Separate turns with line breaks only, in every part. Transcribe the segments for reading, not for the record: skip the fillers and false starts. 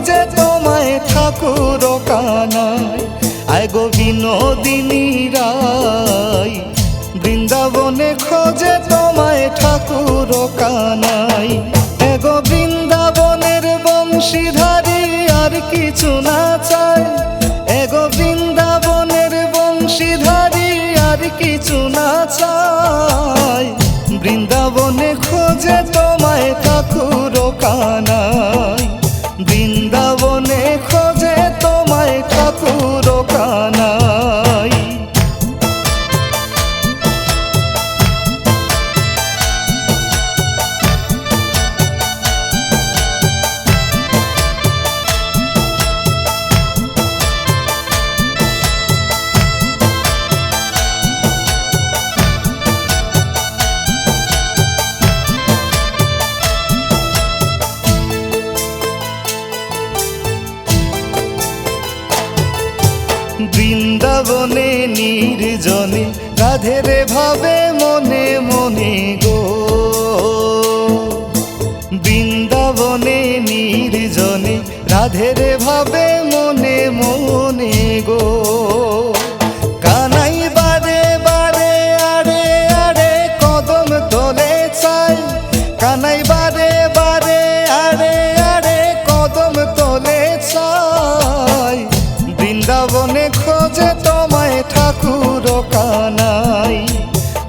খোঁজে তোমায় ঠাকুর কানাই। আয় গো বিনোদিনী রাই, বৃন্দাবনে খোঁজে তোমায় ঠাকুর কানাই। এগো বৃন্দাবনের বংশীধারী আর কিছু না চাই। এগো বৃন্দাবনের বংশীধারী আর কিছু না চাই। বৃন্দাবনে খোঁজে তোমায় ঠাকুর কানাই। বৃন্দাবনে খোঁজে তোমায় ঠাকুর কানাই। বৃন্দাবনে নির্জনে রাধে রে ভাবে মনে মনে গো। বৃন্দাবনে নির্জনে রাধে রে ভাবে মনে মনে গো। কানাই বারে বারে আড়ে আড়ে কদম তোলে চাই। কানাই বারে বারে আড়ে আড়ে কদম তোলে চাই। বৃন্দাবনে খোঁজে তোমায় ঠাকুর কানাই।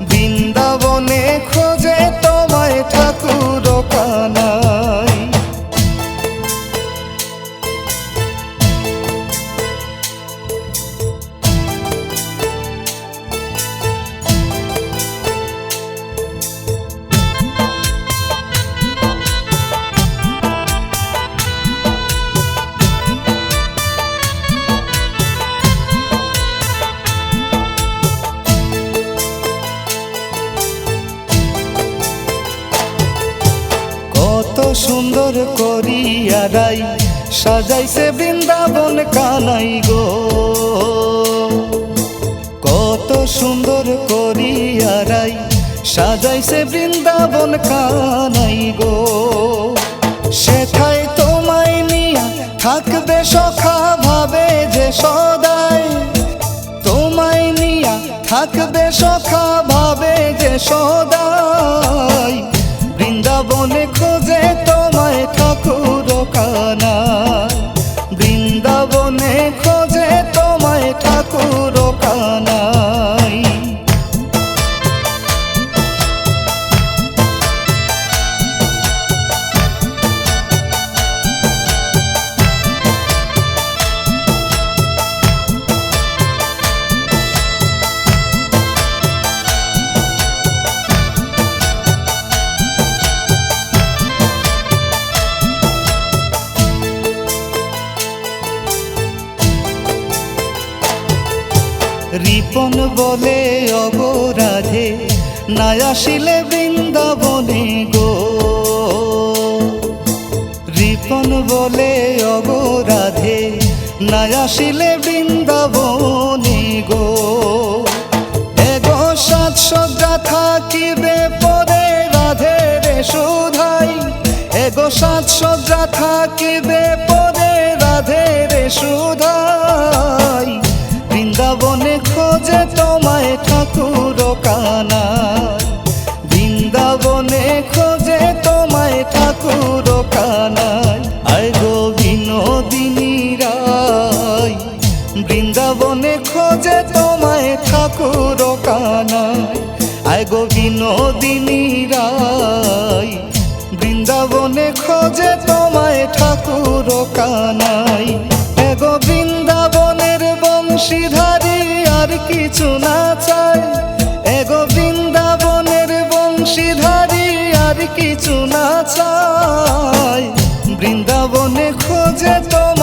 বৃন্দাবনে খোঁজে তোমায় ঠাকুর কানাই। কত সুন্দর করিয়া রাই সাজাইছে বৃন্দাবন কানাই গো। কত সুন্দর করিয়া রাই সাজাইছে বৃন্দাবন কানাই গো। সেথায় তোমায় নিয়া থাকবে সখা ভাবে যে সদাই। তোমায় নিয়া থাকবে সখা ভাবে যে সদাই। বৃন্দাবনে খোঁজে তোমায় ঠাকুর কানাই। বৃন্দাবনে খোঁজে তোমায় ঠাকুর কানাই। রিপন বলে অগরাধে না আসিলে বৃন্দাবনে গো। রিপন বলে অগরাধে না আসিলে বৃন্দাবনে গো। এগো সাজসজ্জা থাকিবে পরে রাধে রে সুধাই। এগো সাজসজ্জা থাকিবে পরে রাধে রে সুধাই। বৃন্দাবনে খোঁজে তোমায় ঠাকুর কানাই। বৃন্দাবনে খোঁজে তোমায় ঠাকুর কানাই। আয় গো বিনোদিনী রাই, বৃন্দাবনে খোঁজে তোমায় ঠাকুর কানাই। আয় গো বিনোদিনী রাই, বৃন্দাবনে খোঁজে তোমায় ঠাকুর কানাই। এগো বৃন্দাবনের বংশীধারী আর কিছু না চাই। এগো বৃন্দাবনের বংশীধারী আর কিছু না চাই। বৃন্দাবনে খোঁজে তোমায়